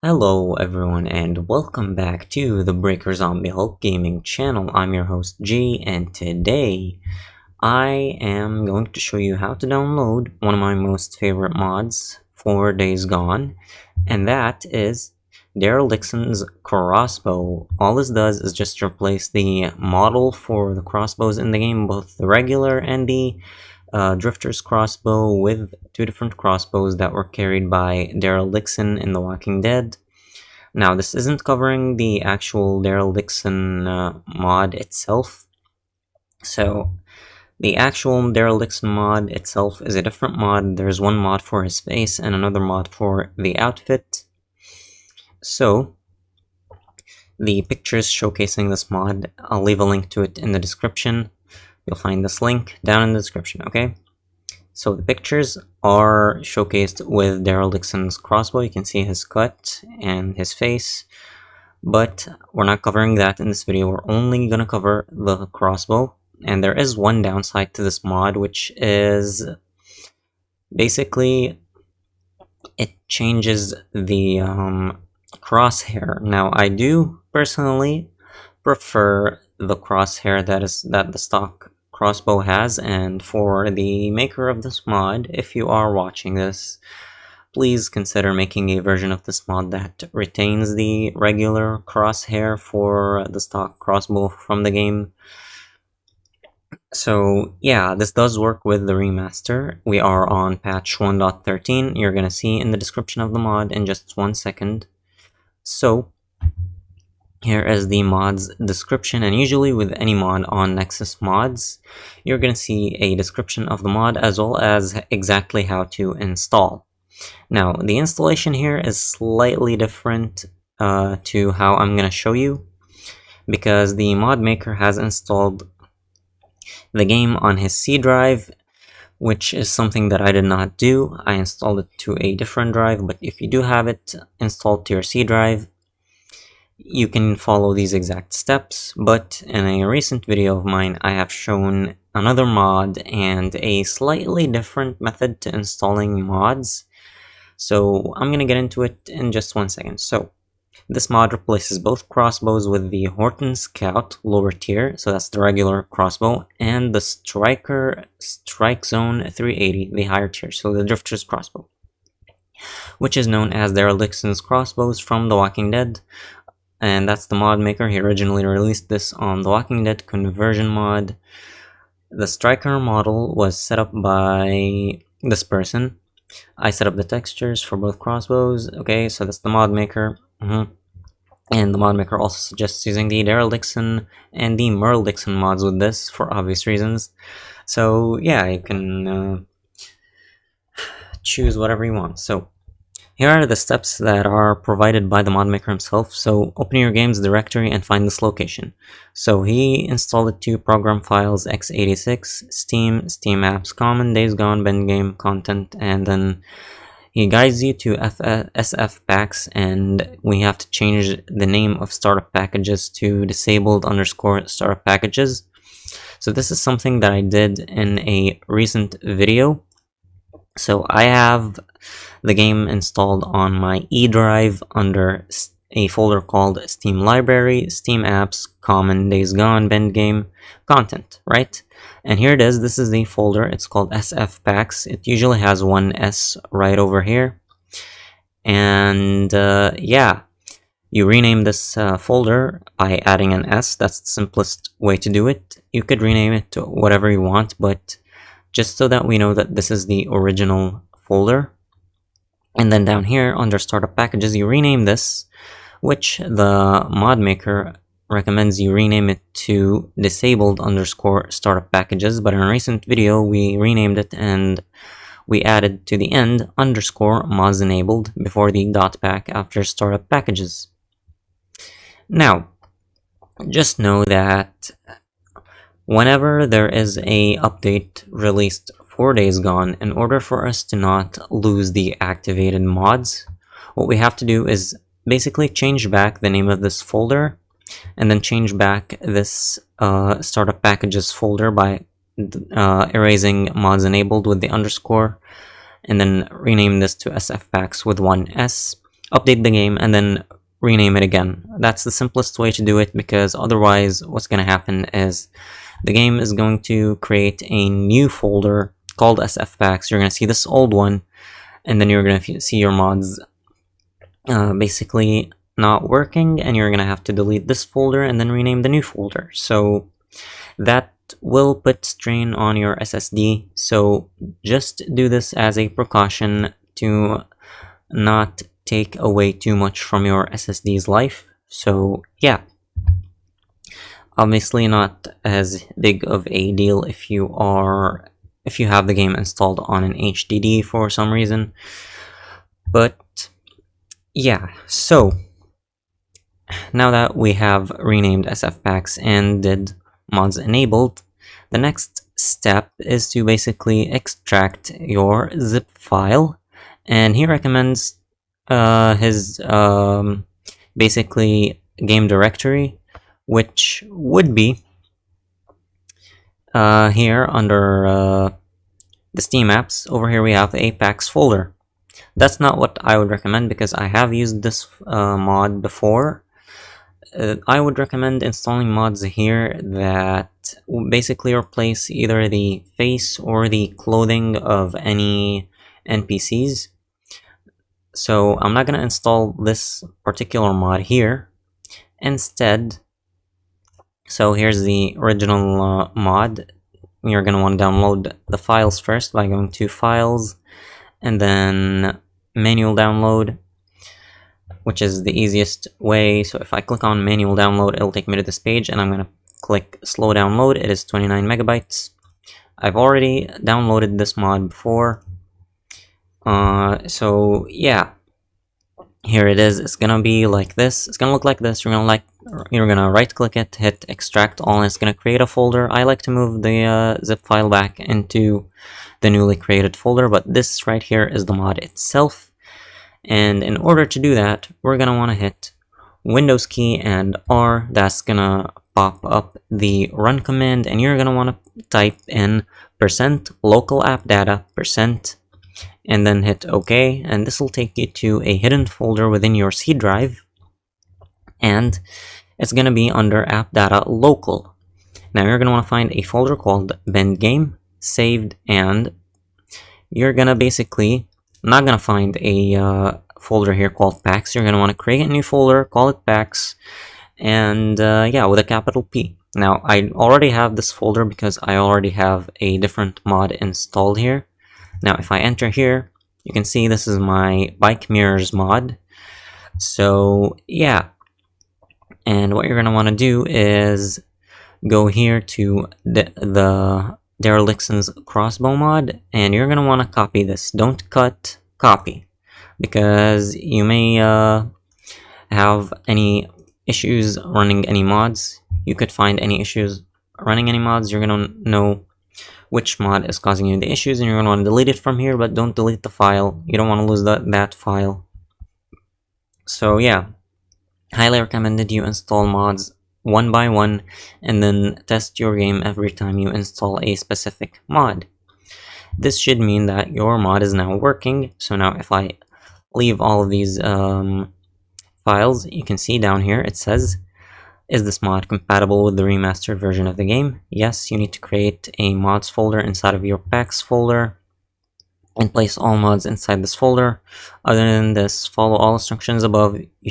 Hello everyone and welcome back to the Breaker Zombie Hulk Gaming channel. I'm your host G, and today I am going to show you how to download one of my most favorite mods for Days Gone, and that is Daryl Dixon's Crossbow. All this does is just replace the model for the crossbows in the game, both the regular and the Drifter's crossbow, with two different crossbows that were carried by Daryl Dixon in The Walking Dead. Now, this isn't covering the actual Daryl Dixon mod itself. So, the actual Daryl Dixon mod itself is a different mod. There's one mod for his face and another mod for the outfit. So, the pictures showcasing this mod, I'll leave a link to it in the description. You'll find this link down in the description, okay? So the pictures are showcased with Daryl Dixon's crossbow. You can see his cut and his face, but we're not covering that in this video. We're only going to cover the crossbow, and there is one downside to this mod, which is basically it changes the crosshair. Now, I do personally prefer the crosshair that the stock crossbow has, and for the maker of this mod, if you are watching this, please consider making a version of this mod that retains the regular crosshair for the stock crossbow from the game. So yeah, this does work with the remaster. We are on patch 1.13. You're gonna see in the description of the mod in just 1 second. So here is the mod's description, and usually with any mod on Nexus Mods, you're going to see a description of the mod as well as exactly how to install. Now, the installation here is slightly different to how I'm going to show you, because the mod maker has installed the game on his C drive, which is something that I did not do. I installed it to a different drive, but if you do have it installed to your C drive, you can follow these exact steps. But in a recent video of mine, I have shown another mod and a slightly different method to installing mods. So I'm gonna get into it in just 1 second. So this mod replaces both crossbows with the Horton Scout lower tier, so that's the regular crossbow, and the Striker Strike Zone 380, the higher tier, so the Drifter's crossbow, which is known as Daryl Dixon's crossbows from The Walking Dead. And that's the mod maker. He originally released this on the Walking Dead conversion mod. The Striker model was set up by this person. I set up the textures for both crossbows. Okay, so that's the mod maker. And the mod maker also suggests using the Daryl Dixon and the Merle Dixon mods with this for obvious reasons. So yeah, you can choose whatever you want. So here are the steps that are provided by the mod maker himself. So open your games directory and find this location. So he installed it to program files x86, Steam, Steam apps, common, Days Gone, bin game, content, and then he guides you to SF packs, and we have to change the name of startup packages to disabled_startup packages. So this is something that I did in a recent video. So I have the game installed on my E drive under a folder called Steam Library, Steam Apps, Common, Days Gone, bin game, Content, right? And here it is. This is the folder. It's called SF Packs. It usually has one S right over here. And yeah, you rename this folder by adding an S. That's the simplest way to do it. You could rename it to whatever you want, but just so that we know that this is the original folder. And then down here under startup packages, you rename this, which the mod maker recommends you rename it to disabled_startup packages. But in a recent video, we renamed it and we added to the end _mods enabled before the .pack after startup packages. Now, just know that whenever there is a update released 4 Days Gone, in order for us to not lose the activated mods, what we have to do is basically change back the name of this folder, and then change back this startup packages folder by erasing mods enabled with the underscore, and then rename this to SF packs with one S. update the game, and then rename it again. That's the simplest way to do it, because otherwise what's going to happen is the game is going to create a new folder called SF Packs. You're going to see this old one, and then you're going to see your mods basically not working, and you're going to have to delete this folder and then rename the new folder. So that will put strain on your SSD, so just do this as a precaution to not take away too much from your SSD's life. So yeah, obviously not as big of a deal if you have the game installed on an HDD for some reason, but yeah. So now that we have renamed SF Packs and did mods enabled, the next step is to basically extract your zip file, and he recommends his basically game directory, which would be here under the Steam apps. Over here we have a packs folder. That's not what I would recommend, because I have used this mod before. I would recommend installing mods here that basically replace either the face or the clothing of any NPCs. So I'm not going to install this particular mod here. Instead, so here's the original mod. You're going to want to download the files first by going to Files and then Manual Download, which is the easiest way. So if I click on Manual Download, it'll take me to this page, and I'm going to click Slow Download. It is 29 megabytes. I've already downloaded this mod before. So yeah, here it is. It's gonna be like this. It's gonna look like this. You're gonna right click it, hit extract all, and it's gonna create a folder. I like to move the zip file back into the newly created folder, but this right here is the mod itself. And in order to do that, we're gonna want to hit Windows key and R. That's gonna pop up the run command, and you're gonna want to type in %local app data %, and then hit OK, and this will take you to a hidden folder within your C drive, and it's gonna be under app data local. Now you're gonna want to find a folder called Bend Game saved, and you're gonna basically not gonna find a folder here called packs. You're gonna want to create a new folder, call it packs, and yeah, with a capital P. Now I already have this folder because I already have a different mod installed here. Now if I enter here, you can see this is my bike mirrors mod. So yeah, and what you're gonna want to do is go here to the Daryl Dixon's Crossbow mod, and you're gonna want to copy this. Don't cut, copy, because you may have any issues running any mods. You could find any issues running any mods. You're gonna know which mod is causing you the issues, and you're gonna want to delete it from here, but don't delete the file. You don't want to lose that file. So yeah, highly recommended you install mods one by one, and then test your game every time you install a specific mod. This should mean that your mod is now working. So now if I leave all of these files, you can see down here it says, is this mod compatible with the remastered version of the game? Yes, you need to create a mods folder inside of your packs folder and place all mods inside this folder. Other than this, follow all instructions above. You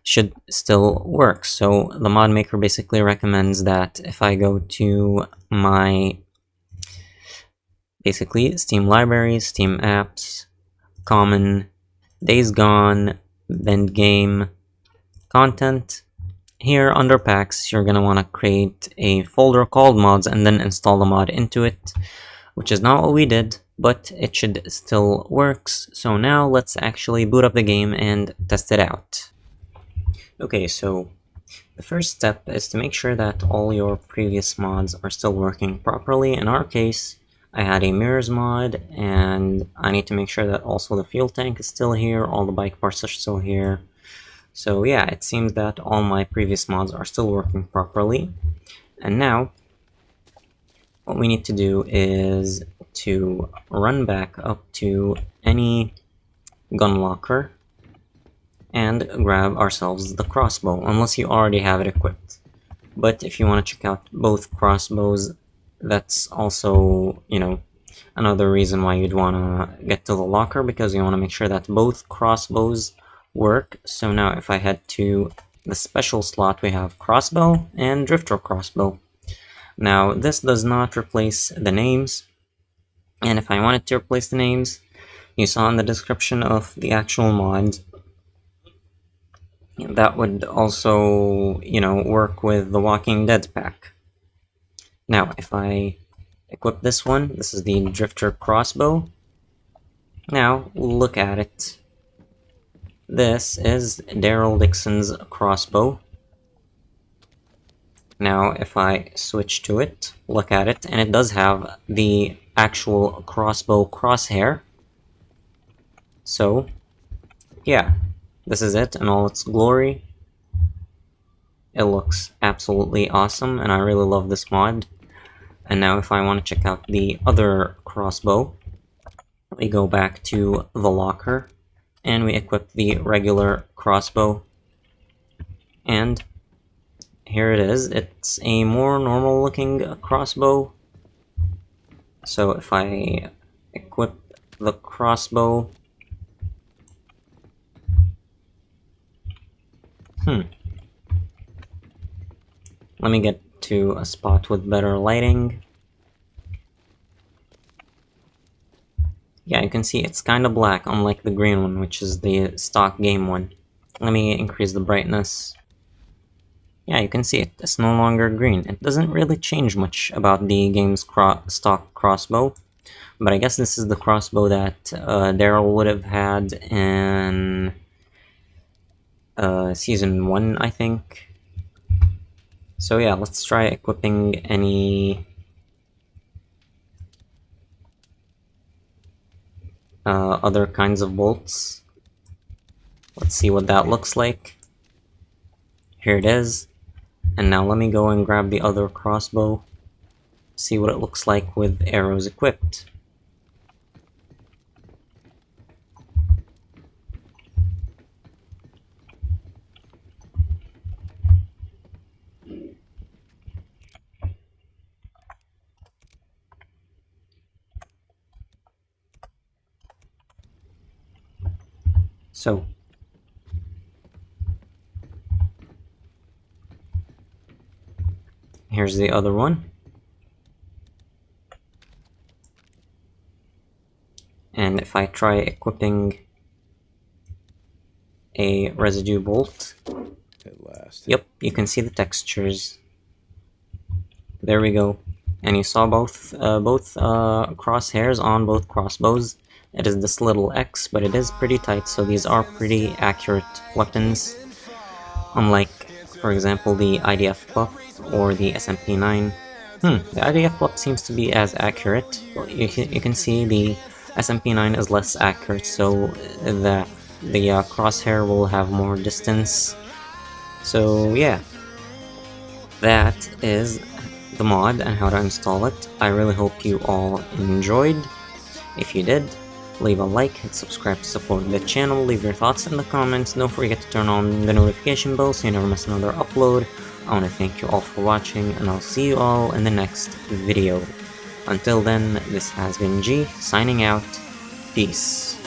should still work. So the mod maker basically recommends that if I go to my basically Steam libraries, Steam apps, common, Days Gone, Bend Game, content, here under packs, you're gonna want to create a folder called mods and then install the mod into it, which is not what we did, but it should still works. So now let's actually boot up the game and test it out. Okay, so the first step is to make sure that all your previous mods are still working properly. In our case, I had a mirrors mod, and I need to make sure that also the fuel tank is still here, all the bike parts are still here. So yeah, it seems that all my previous mods are still working properly. And now, what we need to do is to run back up to any gun locker, and grab ourselves the crossbow, unless you already have it equipped. But if you want to check out both crossbows, that's also, another reason why you'd want to get to the locker, because you want to make sure that both crossbows work. So now if I head to the special slot, we have crossbow and drifter crossbow. Now this does not replace the names, and if I wanted to replace the names, you saw in the description of the actual mod, that would also, work with the Walking Dead pack. Now, if I equip this one, this is the Drifter Crossbow. Now, look at it. This is Daryl Dixon's crossbow. Now, if I switch to it, look at it, and it does have the actual crossbow crosshair. So, yeah, this is it in all its glory. It looks absolutely awesome, and I really love this mod. And now if I want to check out the other crossbow, we go back to the locker, and we equip the regular crossbow. And here it is. It's a more normal looking crossbow. So if I equip the crossbow... Let me get to a spot with better lighting. Yeah, you can see it's kind of black, unlike the green one, which is the stock game one. Let me increase the brightness. Yeah, you can see it. It's no longer green. It doesn't really change much about the game's stock crossbow, but I guess this is the crossbow that Daryl would have had in Season 1, I think. So yeah, let's try equipping any other kinds of bolts. Let's see what that looks like. Here it is. And now let me go and grab the other crossbow, see what it looks like with arrows equipped. So, here's the other one. And if I try equipping a residue bolt, at last. Yep, you can see the textures. There we go. And you saw both crosshairs on both crossbows. It is this little X, but it is pretty tight, so these are pretty accurate weapons. Unlike, for example, the IDF buff or the SMP9. The IDF buff seems to be as accurate. You can see the SMP9 is less accurate, so the crosshair will have more distance. So yeah, that is the mod and how to install it. I really hope you all enjoyed. If you did, leave a like, hit subscribe to support the channel, leave your thoughts in the comments, don't forget to turn on the notification bell so you never miss another upload. I want to thank you all for watching, and I'll see you all in the next video. Until then, this has been G, signing out. Peace.